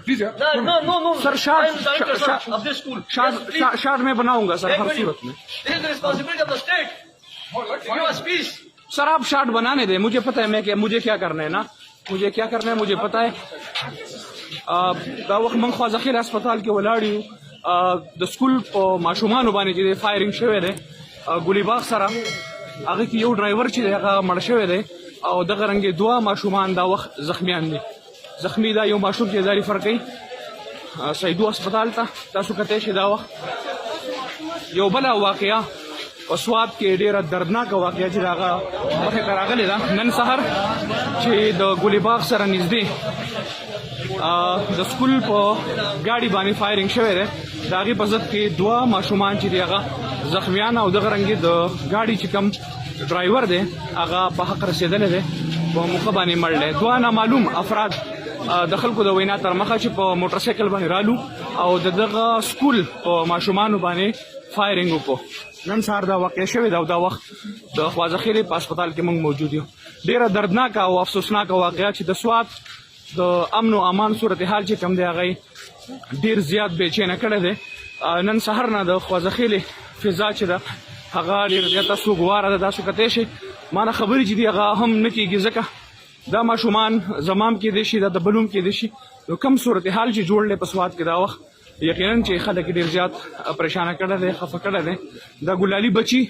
Please No, no, no, no. Sir I am director of this school. Yes, please. Short में बनाऊंगा sir Take हर video. सूरत में। This is the responsibility of the state. Give us peace. Sir आप शार्ट बनाने दें, मुझे पता है मुझे क्या करना है ना, मुझे क्या करना है मुझे पता है। دا وخت من خو ځخیر هسپتال کې ولاړ یو د سکول په ماشومانو باندې چې فایرینګ شوی دی ګولي باغ سره، هغه کې یو ډرایور چې هغه مړ شوی دی او دغه رنګې دوه ماشومان دا وخت زخمیان دي. زخمی دا یو ماشوم چې زاری فرقی سیدو هسپتال ته تاسو کته شي دا وخت. یو بل واقعیا په سواب کې ډیره دردناک واقعیا چې هغه مخه راغلی ده نن سحر چې د ګولي باغ سره نږدې د سکول په ګاډي باندې فایرینګ شوی دی. د هغې په ضد کې دوه ماشومان چې دي هغه زخمیان او دغه رنګې د ګاډي چې کوم ډرایور دی هغه په حق رسېدلی دی، په موقع باندې مړ دی. دوه نامعلوم افراد د خلکو د وینا تر مخه چې په موټر سایکل باندې رالو او د دغه سکول په ماشومانو باندې فایرینګ وکړو. نن سهار دا واقع شوی دا او دا وخت د خواځخیرې په هسپتال کې موږ موجود یو. ډېره دردناکه او افسوسناکه واقعه چې د سوات د امن او امان صورتحال چې کوم دی هغه ډیر زیات بېچینه کړی دی. نن سهار نه د خواځخیلې فضا چې ده هغه ډېر زیاته سوګواره ده. تاسو کتی شئ ما نه خبرې چې دي هغه هم نه کېږي ځکه دا ماشومان زمام کېدی شي دا د بلوم کېدی شي. نو کوم صورتحال چې جوړ دی په سوات کې دا وخت یقینا چې خلک ډېر زیات پریشانه کړی دی، خفه کړی دی. دا ګلالي بچي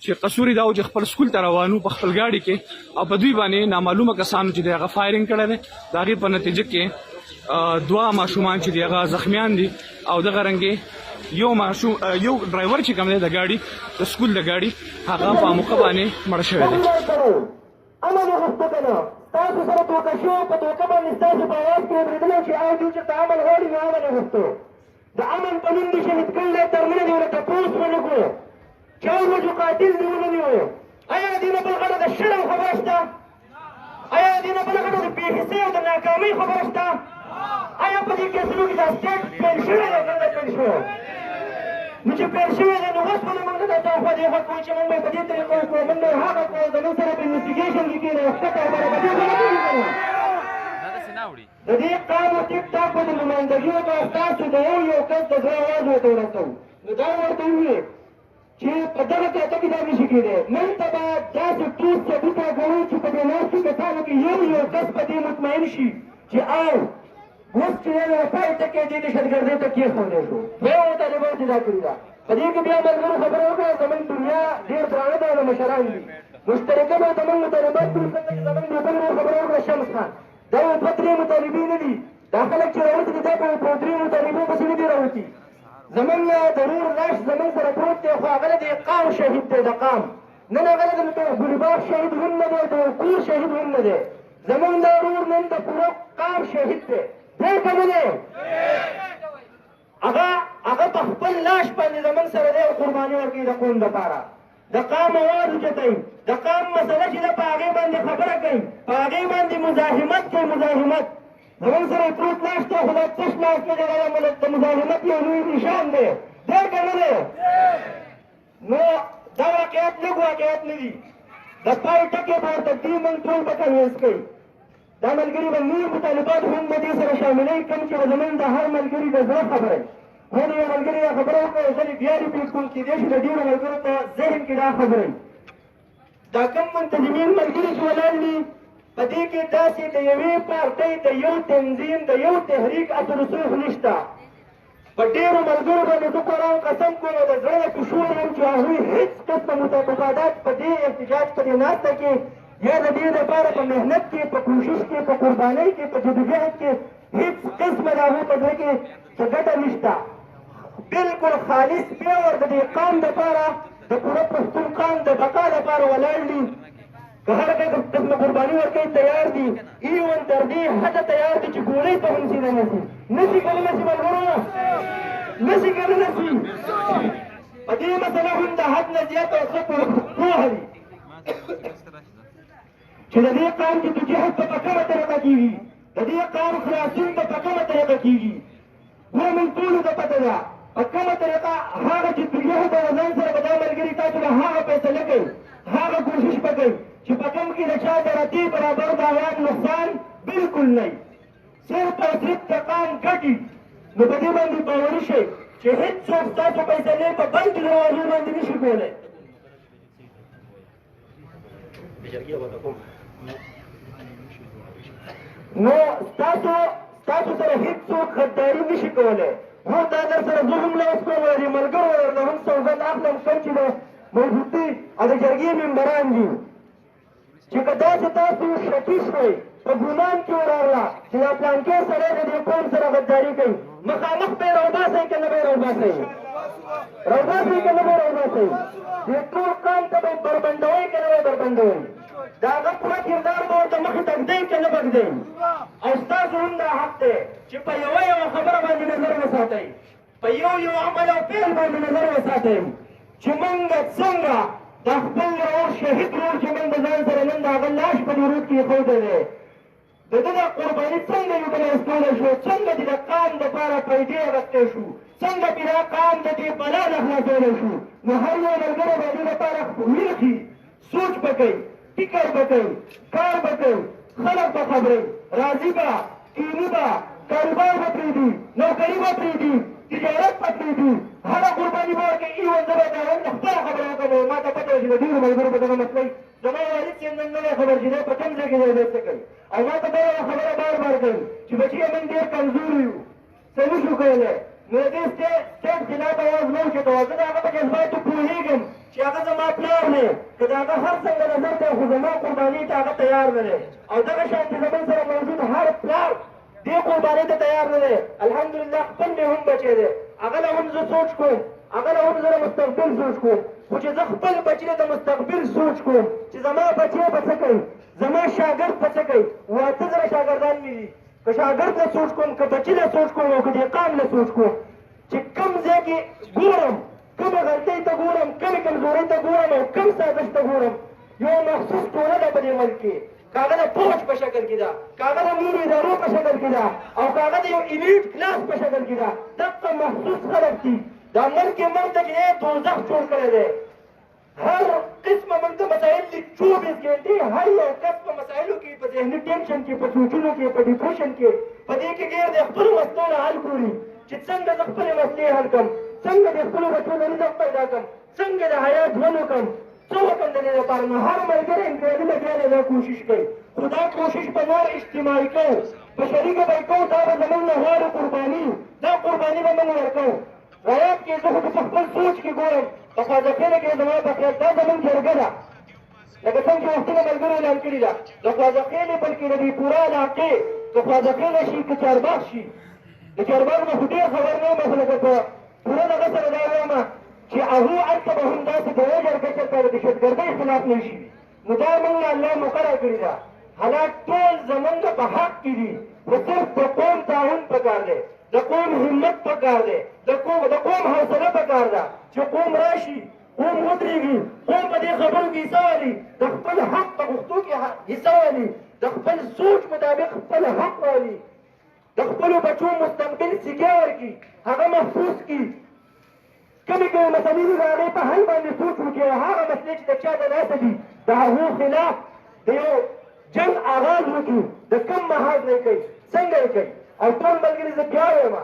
چې قصوري دا و چې خپل سکول ته روانو په خپل ګاډي کې او په دوی باندې نامعلومه کسانو چې دی هغه فایرینګ کړی دی. د هغې په نتیجه کې دوه ماشومان چې دی هغه زخمیان دي او دغه رنګې یو ډرایور چې کوم دی د ګاډي د سکول د ګاډي هغه په موقع باندې مړ شوی دی. امن غوښته که نه ستاسو سره دوکه شو په دوکه باندې ستاسو په اواز کې اورېدلی چې او چېرته امن غواړي نو امن یې غوښتو. د امن په نوم دې شهید کړی دی تر منه دې ونه تپوس ونه کړو چا وجو قاتل دې ونه نیویو. ایا دې نه بل غړه د شرم خبره شته؟ ایا دې نه بل غړه د بېحسۍ او د ناکامۍ خبره شته؟ ایا په دې کیسونو کې دا سټیټ پیل شوی دی که نه پیل شوی؟ نو چې پیل شوی دی نو اوس به موږ نه دا توفه دې حق کوو چې موږ به په دې طریقه وکړو، موږ به هغه کوو زموږ سره په انویسټیګیشن کې کښېنو ښه خبره به دې نه کېږي که نه؟ د دې قام او ټیک ټاک به د نمایندګي وکړه ستاسو د یو کس د زړه اواز ورته ورسوو. نو دا ورته وویې چې په دغه کاته کې دا نشي کېدی. نن ته به داسې ټوس ثبوت راکوو چې په دې ناستو کسانو کې یو کس په دې مطمئن شي چې او اوس چې یو پای ټکی دې دهشتګردۍ ته کېښودی شو. دویمو طالبانو چې دا کړي ده په دې کې بیا ملګرو خبره وکړه زموږ دنیا ډېر درانه ده او مشران دي مشترکه به زموږ مطالبات کړو. څنګه چې زموږ یو بل ورو خبره وکړه شمس خان دا یو دوه درې مطالبې نه دي. دا خلک چې راوتي دي دا په درې مطالبو پسې نه دي راوتي. زموږ ضرور لاش زموږ سره پروت دی خو هغه د قام شهید دی د قام نن هغه د ګلي باغ شهید هم نه دی د کور شهید هم نه دی. زموږ دا ورور نن د پوره قام شهید دی دی که نه دی؟ هغه په خپل لاش باندې زموږ سره دی او قرباني ورکوي د قوم دپاره. د قام اواز اوچتوي، د قام مسله چې ده په هغې باندې خبره کوي، په هغې باندې مزاحمت کوي. مزاحمت زموږ سره پروت لاس ته خو دا تش لاس نه دی، دا د مزاحمت یو لوی نشان دی دی که نه دی؟ نو دا واقعیت لږ واقعیت نه دي. د پای ټکې به ورته دي موږ ټول به کنوینس کوي. دا ملګري به نور مطالبات هم به دې سره شاملوي کوم چې به زموږ د هر ملګري د زړه خبره هو د یو ملګري دا خبره وکړه ځلې بیا ریپیټ کوم کېدی شي د ډېرو ملګرو په ذهن کې دا خبره دا کوم منتظمین ملګري چې ولاړ دي په دې کې داسې د یوې پارټۍ د یو تنظیم د یو تحریک اثر رسوخ نشته. په ډېرو ملګرو باندې زه قرآن قسم کوم او د زړه نه پشور یم چې هغوی هېڅ قسمه مطابقات په دې احتجاج په دې ناسته کې یا د دې دپاره په محنت کې په کوشش کې په قربانۍ کې په جدوجهد کې هېڅ قسمه د هغوی په زړه کې څه ګټه نشته. بلکل خالص پیور د دې قام دپاره د پوره پښتون قام د بقا دپاره ولاړ دي. که هر قسمه قرباني ورکوي تیار دي، ایون تر دې حده تیار دي چې ګولۍ ته هم سینه نسي. نسي که نه نسي ملګرو؟ نسي که نه نسي؟ په دې مسله هم د حد نه زیاته ښه پوهه دي چې د دې قام جدوجهد به په کومه طریقه کېږي، د دې قام خلاصون به په کومه طریقه کېږي. دا موږ ټولو ته پته ده په کومه طریقه هغه جدوجهد او ځان سره به دا ملګري تاسو به هغه فیصله کوي، هغه کوشش به کوي چې په کوم کې د چا د رتې برابر د عوام نقصان بلکل نه وي. صرف او صرف د قام ګټي نو په دې باندې باوري شئ چې هېڅوک ستاسو فیصلې په بندو دروازو باندې نشي کولی. نو ستاسو سره هېڅوک غداري نشي کولی. هو دا در سره زه هم لاس کوم او د ملګرو درنه هم سوګند اخلم کوم چې د موجود دي او د جرګې ممبران دي چې که داسې تاسو شکي شوئ په ګمان کې وراغله چې دا پلانکې سړی د دې قوم سره غداري کوي مخامخ به یې راوباسئ که نه به یې راوباسئ راوباسئ که نه به یې راوباسئ دې ټول قام ته به یې بربنډوئ که نه به یې بربنډوئ د هغه پوره کردار به ورته مخې ته ږدئ که نه به ږدئ او ستاسو هم دا حق دی چې په یوه خبره باندې نظر وساتئ په یو عمل او فعل باندې نظر وساتئ چې موږ څنګه د خپل ورور شهید ورور چې موږ د ځان سره نن د هغه لاش په دې رود کې ایښودی دی د ده دا قرباني څنګه یوټلایز کولی شو څنګه چې د قام دپاره پیدې اخیستی شو څنګه چې دا قام د دې بلا نه خلاصولی شو نو هر یو ملګری به دې لپاره ویښي سوچ به کوي فکر به کوي کار به کوي خلک به خبرې راضي به کیني به کاروبار به پرېږدي نوکري به پرېږدي تجارت به پرېږدي هره قرباني به ورکړي ایون زه به دا هم خپله خبره وکړم ما ته پته وه چې د ډېرو ملګرو په دغه مسلې زما والد چې نن نه دی خبر چې دی په کوم ځای کې دی څه کوي او ما ته بله خبره بار بار کوي چې بچیه موږ ډېر کمزوري یو څه نه شو کولی نو د دې سټیټ خلاف اواز نه اوچتوه زه د هغه په جذباتو پوهېږم چې هغه زما پلار دی که د هغه هر څنګه نظر دی خو زما قربانۍ ته هغه تیار نه دی او دغه شانتې زموږ سره موجود هر پلار دې قربانۍ ته تیار نه دی الحمدلله خپل مې هم بچی دی هغه له هم زه سوچ کوم هغه له هم زه د مستقبل سوچ کوم خو چې زه خپل بچي د مستقبل سوچ کوم چې زما بچی به څه کوي زما شاګرد به څه کوي 8 شاګردان مې دي که شاګرد له سوچ کوم که بچي له سوچ کوم او که دې قام له سوچ کوم چې کوم ځای کې ګورم کومه غلطۍ ته ګورم کومې کمزورۍ ته ګورم او کوم سازش ته ګورم یو مخصوص ټوله ده په دې ملک کې که هغه د پوج په شکل کې ده که هغه د نورو ادارو په شکل کې ده او که هغه د یو ایلیټ کلاس په شکل کې ده دغه مخصوص خلک دي دا ملک یې موږ ته چې دوزخ جوړ کړی دی هر قسمه موږ ته مسایل دي 24 ګنټې هر یو کس په مسایلو کې په ذهني ټینشن کې په سوچونو کې په ډیپریشن کې په دې کې ګیر د خپلو مسلو نه حل ګوري چې څنګه د خپلې مسلې حل کړم څنګه د خپلو بچو نه رزق پیدا کړم څنګه د حیات ژوند وکړم څه وکړم د دې لپاره نو هر ملګری انفرادي لګیا دی دا کوشش کوي خو دا کوشش به نور اجتماعي کوو په شریکه به یې کوو دا به زموږ نه غواړو قرباني دا قرباني به موږ ورکوو رایات کې زه خو په خپل سوچ کې ګورم په خوازخېله کې زما په خیال دا زموږ جرګه ده لکه څنګه چې وختونه ملګرو اعلان کړي ده د خوازخېلې بلکې د دې پوره علاقې که خوازخېله شي که چارباغ شي د چارباغ نه خو ډېر خبر نه یم خو لکه په پوره دغه سره دا وایم چې هغو هلته به هم داسې د یوه جرګه چېرته د دهشتګردۍ خلاف نه شي نو دا موږ نه الله مقرره کړې ده حالات ټول زموږ په حق کې دي خو صرف د قوم تعاون پکار دی د قوم همت پکار دی د قوم حوصله پکار ده چې قوم راشي قوم ودرېږي قوم په دې خبرو کې حصه والي د خپل حق په غوښتو کې حصه والي د خپل سوچ مطابق خپل حق والي د خپلو بچو مستقبل سیګه ورکړي هغه محفوظ کړي کومې کومې مسلې دي د هغې په حل باندې سوچ وکړي هغه مسلې چې د چا د لاسه دي د هغو خلاف د یو جنګ آغاز وکړي د کوم محاذ نه کوي څنګه یې کوي او ټول ملګري زه بیا وایم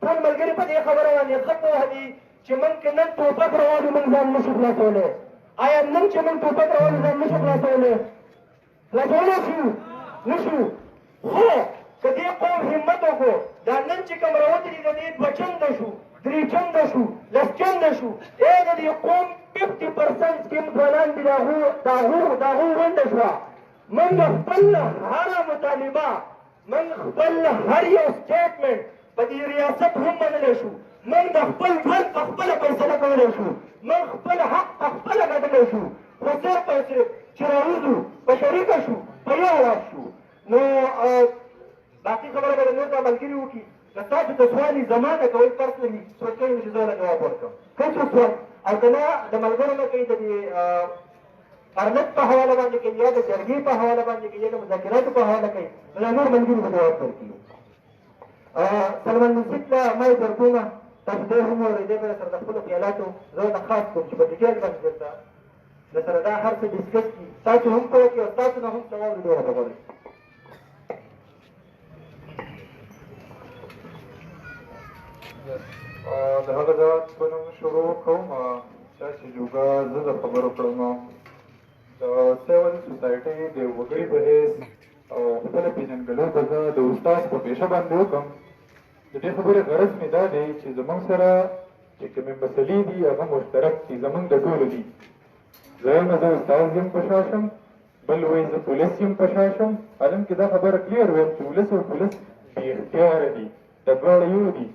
ټول ملګري په دې خبره باندې ښه پوه دي چې موږ که نن ټوپک راوړو موږ ځان نشو خلاصولی آیا نن چې موږ ټوپک راوړو ځان نشو خلاصولی خلاصولی شو نشو خو که دې قوم همت وکړو دا نن چې کوم راوتلي دي د دې 2 چنده شو 3 چنده شو 10 چنده شو د دې قوم 50% کوم ځوانان دي د هغو ونډه شوه موږ خپل هره مطالبه موږ خپل هر یو سټیټمنټ په دې ریاست هم منلی شو موږ د خپل ژوند په خپله فیصله کولی شو موږ خپل حق په خپله ګټلی شو خو صرف او صرف چې راوځو په شریکه شو په یو آواز شو نو باقي خبره به د نور دا ملګري وکړي که تاسو د سوالي زما نه کوئ پرسنلي سوچ کوئ چې زه له جواب ورکړم که څه سوال او که نه د ملګرو نه کوي د دې پرمټ په حواله باندې کوي یا د جرګې په حواله باندې کوي یا د مذاکراتو په حواله کوي نو دا نور ملګري به جواب ورکړي سلمان مسجد ته ما یې درکومه تاسو دی هم اورېدی به سره د خپلو خیالاتو زه ورته خاص کوم چې په ډیټیل باندې درته درسره دا هر څه ډسکس کړي تاسو هم پوه کړي او تاسو نه هم څه واورئ ډېره خبره د هغه ذات په نوم شروع کوم چا چې جوګه زه د خبرو کړم د سیول سوسایټۍ د وګړي په حیث او خپله پېژنګلو به زه د استاد په پیشه باندې وکړم. د دې خبرې غرض مې دا دی چې زموږ سره چې کومې مسلې دي هغه مشترک دي، زموږ د ټولو دي. زه استاد یم په شا شم، بل وایي زه پولیس یم په شا شم. حالم کې دا خبره کلیر ویم چې ولس او پولیس بې اختیاره دي، دا دواړه یو دي.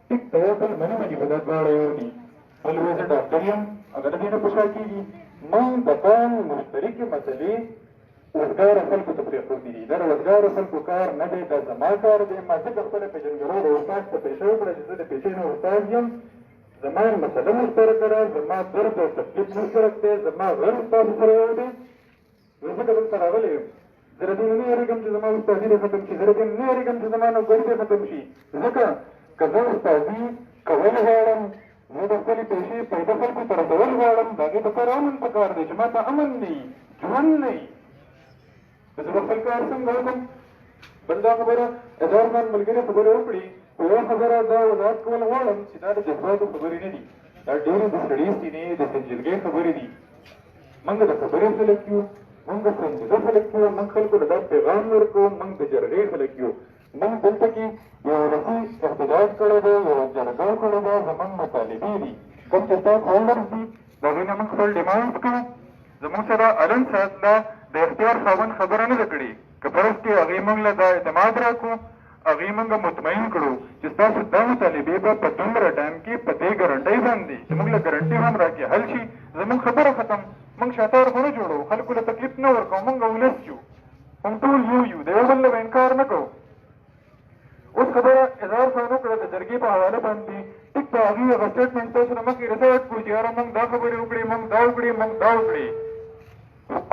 ټیک د یو بل مننه دي، خو دا دواړه یو دي. بل وایي زه ډاکټر یم، هغه د دې نه په شا کېږي. موږ د ټول مشترکې مسلې وزګارو خلکو ته پرېښودي دي. دا د وزګارو خلکو کار نه دی، دا زما کار دی. ما ځکه خپله پېژنګلو د استاد ته پیشه وکړه چې زه د پیشې نه استاد یم. زما مسله مشترکه ده، زما درد او تکلیف مشترک دی، زما غږ ستاسو سره یو دی. زه ځکه دلته راغلی یم. زه له دې نه یېرېږم چې زما استادي دې ختم شي، زه له دې نه یېرېږم چې زما نوکري دې ختم شي. ځکه که زه استادي کول غواړم، زه د خپلې پیسې پیدا خلکو ته رسول غواړم، د هغې دپاره امن پکار دی چې ما ته امن نه وي، ژوند نه وي. زه به خپل کار څنګه وکړم؟ بل دا خبره ادار خان ملګري خبرې وکړي، خو یوه خبره دا وضاحت کول غواړم چې دا د جذباتو خبرې نه دي، دا ډېرې د سړي سینې د سنجیدګۍ خبرې دي. موږ د خبرې خلک یو، موږ د سنجیده خلک یو، موږ خلکو ته دا پیغام ورکوو، موږ د جرګې خلک یو. موږ دلته کې یو ولسي احتجاج کړی دی، یو جرګه کړې ده، زموږ مطالبې دي. کوم چې سټیک هولډرز دي د هغوی نه موږ خپل ډیمانډز کوو. زموږ سره الن صاحب له د اختیار خاوند خبره نه ده کړې. که فرض کې هغوی موږ له دا اعتماد راکړو، هغوی موږ مطمئن کړو چې ستاسو دا مطالبې به په دومره ټایم کې په دې ګارنټۍ باندې چې موږ له ګارنټي هم راکړي حل شي، زموږ خبره ختم. موږ شاتار خو نه جوړو، خلکو له تکلیف نه ورکوو، موږ ولس یو، موږ ټول یو د یو بل له به انکار نه کوو. اوس خبره اظهار صاحب وکړه د جرګې په حواله باندې. ټیک په هغوی هغه سټېټمنټ تاسو نه مخکې رسوټ کړو چې یاره موږ دا خبرې وکړې، موږ دا وکړې، موږ دا وکړې.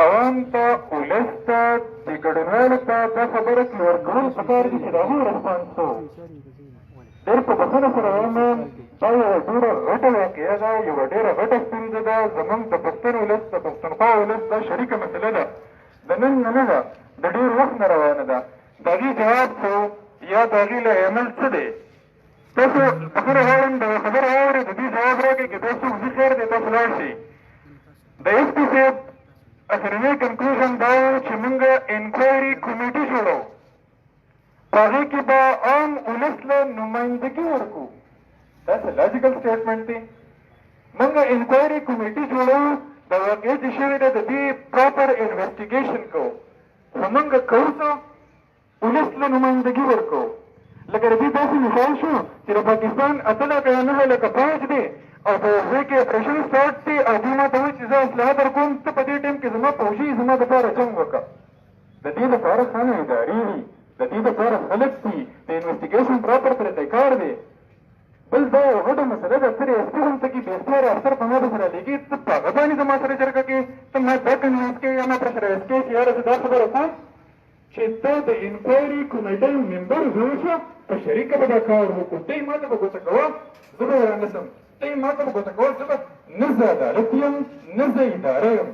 عوام ته، ولس ته، د ګډونوالو ته دا خبره کې ورکول پکار دي چې د هغوی رسپانس و. ډېر په بښنه سره وایم، دا یوه ډېره غټه واقعه ده، یوه ډېره غټه ستونزه ده. زموږ د پښتون ولس، د پښتونخوا ولس دا شریکه مسله ده، د نن نه نه ده، د ډېر وخت نه روانه ده. د هغې جواب څه یا د هغې له عمل څه دی؟ تاسو بخښنه غواړم د خبره واورئ، د دې جواب راکړئ. که دا څوک ځي خیر دی، تاسو لاړ شئ. د ایس پي صاحب اخرنی کنکلوژن دا و چې موږ انکوایري کمیټي جوړو، په هغې کې به عام ولس له نمایندګي ورکړو. دا څه لاجیکل سټېټمنټ دی؟ موږ انکوایري کمیټي جوړو، د واقعیت چې شوې ده د دې پراپر انویسټیګیشن کوو، خو موږ کوو څه؟ ولس له نمایندګي ورکړو. لکه د دې داسې مثال شو چې د پاکستان 8 لکه یا 9 لکه فوج دی او په هغې کې اپریشن سټارټ دی او دوی ما ته وایي چې زه اسلحه درکوم، ته په دې ټایم کې زما فوجي زما دپاره جنګ وکړه. د دې لپاره سمې ادارې دي، د دې لپاره خلک دي، د انویسټیګیشن پراپر طریقه کار دی. بل دا یو غټه مسله ده، سر ایس پي هم ته کې بې اختیاره افسر په ما سره لګي، ته په هغه باندې زما سره جرګه کې ته ما دا کنوینس کوې یا ما پرشرایز کوې چې یاره زه دا خبره کوم چې ته د انکوایري کمیټۍ ممبر جوړ شه، په شریکه به دا کار وکړو. ته یې ما ته به ګوته کوه، زه به ورانسم. ته یې ما ته به ګوته کوه، زه به نه زه عدالت یم، نه زه اداره یم.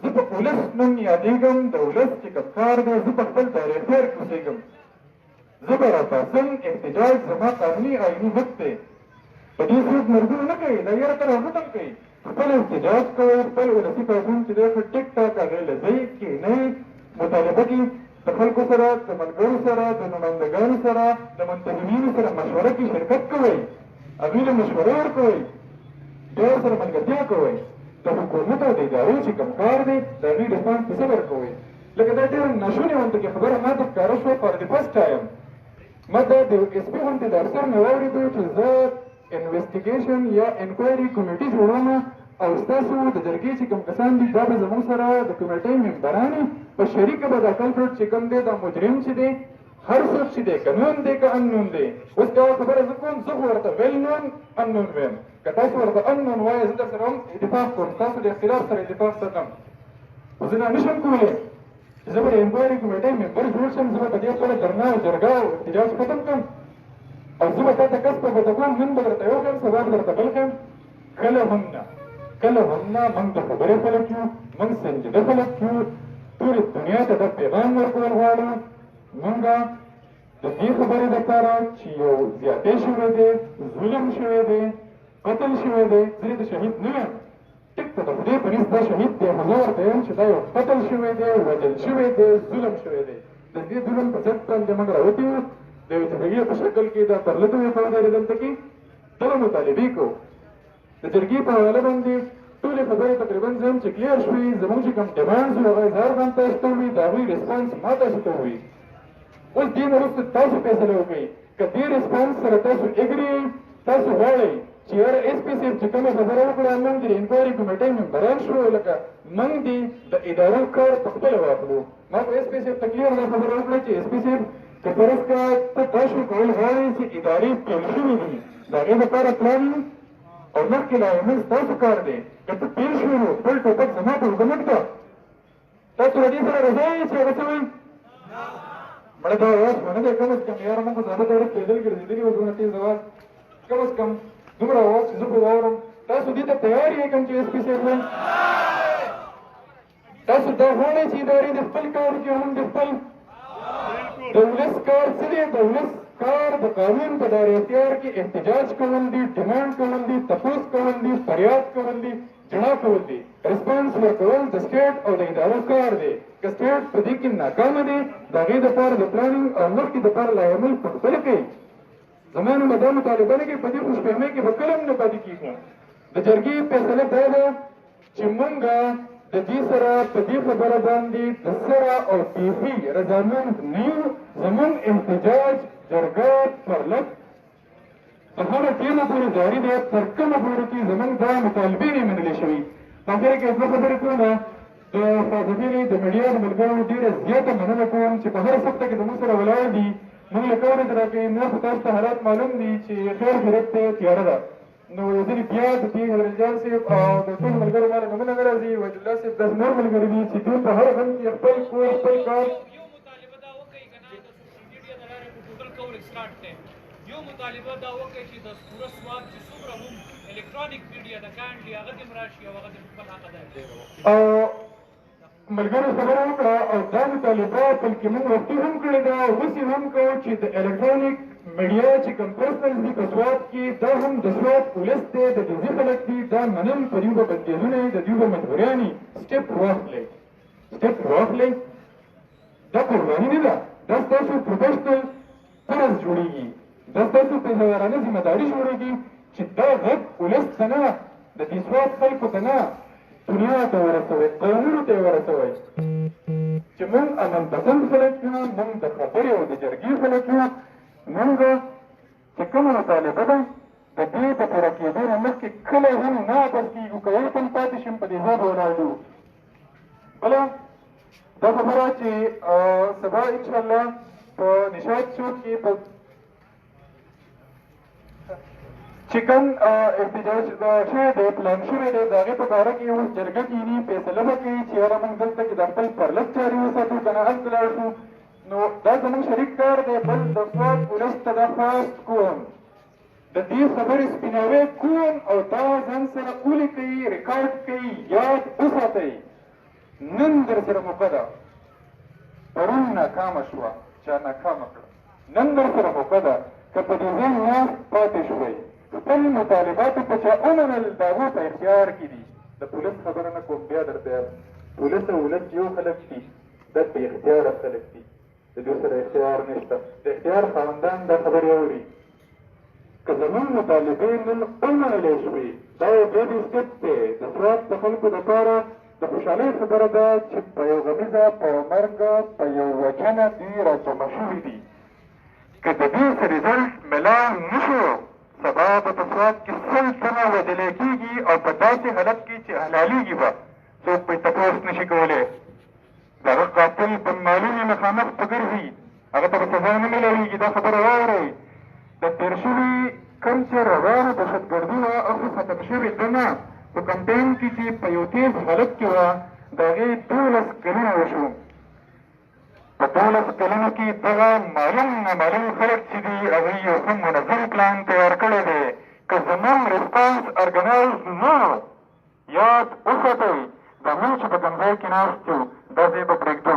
زه په ولس نوم یادېږم، د ولس چې کوم کار دی، زه په خپل تاریخ تېر کې اوسېږم. زه به راپاڅم، احتجاج زما قانوني آیني حق دی. په دې څوک مردونه نه کوي، دا یاره ته راختم کوي. خپل احتجاج کوئ، خپل ولسي پاڅون چې دی ښه ټیک ټاک هغې له ځئ، کښېنئ، مطالبه کې د خلکو سره، د ملګرو سره، د نمایندګانو سره، د منتظمینو سره مشوره کې شرکت کوئ، هغوی له مشورې ورکوئ، بیا ورسره ملګرتیا کوئ. د حکومت او د ادارو چې کوم کار دی د هغوی ریسپانس په صبر کوئ. لکه دا ډېره ناشونې غوندې کې خبره ما ته ښکاره شوه فار د فسټ ټایم. ما دا د ایس پي غوندې د افسر نه واورېدو چې زه انویسټیګیشن یا انکوایري کمیټي جوړوم او ستاسو د جرګې چې کوم کسان دي دا به زموږ سره د کمیټۍ ممبران په شریکه به دا کلپریټ چې کوم دی، دا مجرم چې دی، هر څوک چې دی، که نون دی که اننون دی. اوس یوه خبره زه کوم، زه خو ورته ویل نون اننون ویم، که تاسو ورته اننون وایه زه در سره هم اتفاق کوم، تاسو د اختلاف سره اتفاق ساتم. خو زه دا نشم کولی چې زه به د انکوایري کمیټۍ ممبر جوړ شم، زه به په دې خپله درنه او جرګه او احتجاج ختم کړم او زه به تا ته کس په ګوته کوم، نن به درته یو ښیم، سبا به درته بل ښیم. کله هم نه، کله هم نه. موږ د خبرې خلک یو، موږ سنجیده خلک یو، ټولې دنیا ته دا پیغام ورکول غواړو. موږ د دې خبرې دپاره چې یو زیاتې شوی دی، ظلم شوی دی، قتل شوی دی. زه د شهید نه یم، ټیک ته د خدای په نس دا شهید دی، خو زه ورته یم چې دا یو قتل شوی دی، وژل شوی دی، ظلم شوی دی. د دې ظلم په ضد باندې موږ راوتي وو، د یو جرګې په شکل کې دا تر لږه وې په دلته کې دغه مطالبې کوو. د جرګې په حواله باندې ټولې خبرې تقریبا زه هم چې کلیر شوې، زموږ چې کوم ډیمانډز وو هغه اظهار هم تاسو ته ووي، د هغوی ریسپانس ما تاسو ته ووي. اوس دې نه وروسته تاسو فیصله وکړئ، که دې ریسپانس سره تاسو اګري، تاسو غواړئ چې یاره ایس پي صاحب چې کومه خبره وکړه، موږ د انکوایري کمیټۍ ممبران شو، لکه موږ دې د ادارو کار په خپله واخلو. ما په ایس پي صاحب ته کلیر دا خبره وکړه چې ایس پي صاحب که فرض کړه ته تاسو کول غواړئ چې ادارې پیل شوي دي، د هغې دپاره پلان او مخکې لایمل ستاسو کار دی. که ته پیل شوي نو خپل ټوپک زما په اوږه مه ږده. تاسو له دې سره رضا یې چې هغه څه وایي؟ مړه دا اواز خو نه دی، کم از کم یاره موږ خو زاړه دورې پیدل ګرځېدلي وو، دونه تېز اواز، کم از کم دومره اواز چې زه خو واورم. تاسو دې ته تیار یې کوم چې ایس پي صاحب وایي؟ تاسو دا غواړئ چې ادارې د خپل کار وکړي، هم د خپل د ولس کار څه دی؟ د ولس کار د قانون په دایره اختیار کې احتجاج کول دي، ډیمانډ کول دي، تپوس کول دي، فریاد کول دي، جړا کول دي. ریسپانس ورکول د سټیټ او د ادارو کار دی. که سټیټ په دې کې ناکامه دی، د هغې دپاره د پلانینګ او مخکې دپاره لایحمل په خپله کوي. زما نومه دا مطالبه نه کوي، په دې خوشفهمۍ کې به کله هم نه پاتې کېږو. د جرګې فیصله دا ده چې موږ د دې سره په دې خبره باندې د سره او بیخي رضامند نه یو. زموږ احتجاج جرګه پر لږ تر هغه ټیمه پورې جاري دی تر کومه پورې چې زموږ دا مطالبې نه منلې شوي. په اخر کې زه خبرې کوم، د حاضرینو د میډیا د ملګرو ډېره زیاته مننه کوم چې په هره سخته کې زموږ سره ولاړ دي. موږ له کورې سره کوي، موږ خو تاسو ته حالات معلوم دي چې خیر خیرت دی، تیاره ده. نو یو ځلې بیا د دې حضرت جان صاحب او د ټولو ملګرو ما له نومونه نه راځي، وحید الله صاحب داسې نور ملګري دي چې دوی په هر غم کې خپل کور خپل کار یو مطالبه دا وکړي چې د پوره سواد چې څومره هم الکترونیک میډیا د کاندي هغه دې راشي او هغه دې خپل حق ادا کړي. او ملګرو خبره وکړه او دا مطالبه بلکې موږ وختي هم کړې ده او اوس یې هم کوو چې د الکترونیک میډیا چې کوم پرسنلز دي په سواد کې، دا هم د سواد ولس دی، د ډیزي خلک دي، دا منل په دوی به بندیزونه وي، د دوی به مجبوریانې. سټپ واخلئ، سټپ واخلئ، دا قرباني نه ده، دا ستاسو پروفیشنل فرض جوړېږي، دا ستاسو پیژندارانه ذمهداري جوړېږي چې دا غږ ولس ته نه، د دې سواد خلکو ته نه، دنیا ته ورسوئ، قانونو ته یې ورسوئ چې موږ امن پسند خلک یو، موږ د خبرې او د جرګې خلک یو. موږ چې کومه مطالبه ده د دې په پوره کېدو نه مخکې کله هم نه عبث کېږو، که یو تن پاتې شم په دې ځای به ولاړ یو. بله دا خبره چې سبا انشاءالله په نشاط چوک کې په چې کوم احتجاج شوی دی، پلان شوی دی، د هغې په باره کې اوس جرګه کېني، فیصله به کوي چې یاره موږ دلته کې د خپل پرلط جاري وساتو که نه هلته لاړ شو. نو دا زموږ شریک کار دی. بل د سواد ولس ته دا خواست کوم، د دې خبرې سپیناوی کوم او دا ځان سره ولیکئ، ریکارډ کئ، یاد وساتئ. نن در سره موقع ده، پرون ناکامه شوه، چا ناکامه کړه، نن در سره موقع ده، که په دې ځای ناست پاتې شوئ، خپل مطالباتو په چا ومنل، د هغو په اختیار کې دي. د پولیس خبره نه کوم، بیا درته یم، پولیس او ولس یو خلک دي، دا په اختیاره خلک دي، د دوی سره اختیار نشته. د اختیار خاوندان دا خبرې اوري. که زموږ مطالبې نن ومنلی شوې، دا یو بیبي سټپ دی. د سواد د خلکو دپاره د خوشحالۍ خبره ده چې په یو غمیزه، په یو مرګه، په یو وجنه دوی راجمع شوي دي. که د دې ریزلټ میلاو نه شو، سبا به په سواد کې 100 تنه وژلی کېږي او په داسې حالت کې چې حلالېږي به، څوک به یې تپوس نه شي کولی. د هغه قاتل په معلومې مخامخ په ګرځي، هغه ته به سزا نه میلاوېږي. دا خبره واورئ. د تېر شوي کوم چې روانه دهشتګردي وه او ختم شوې ده نه، په کمپین کې چې په یو تیز حالت کې وه، د هغې 12 کلونه وشو. په 12 کلونو کې دغه معلوم نامعلوم خلک چې دي، هغوی یو ښه منظم پلان تیار کړی دی. که زموږ ریسپانس ارګنایز نه یاد وساتئ، دا موږ چې په کوم ځای کې ناست یو، دا ځای به پرېږدو.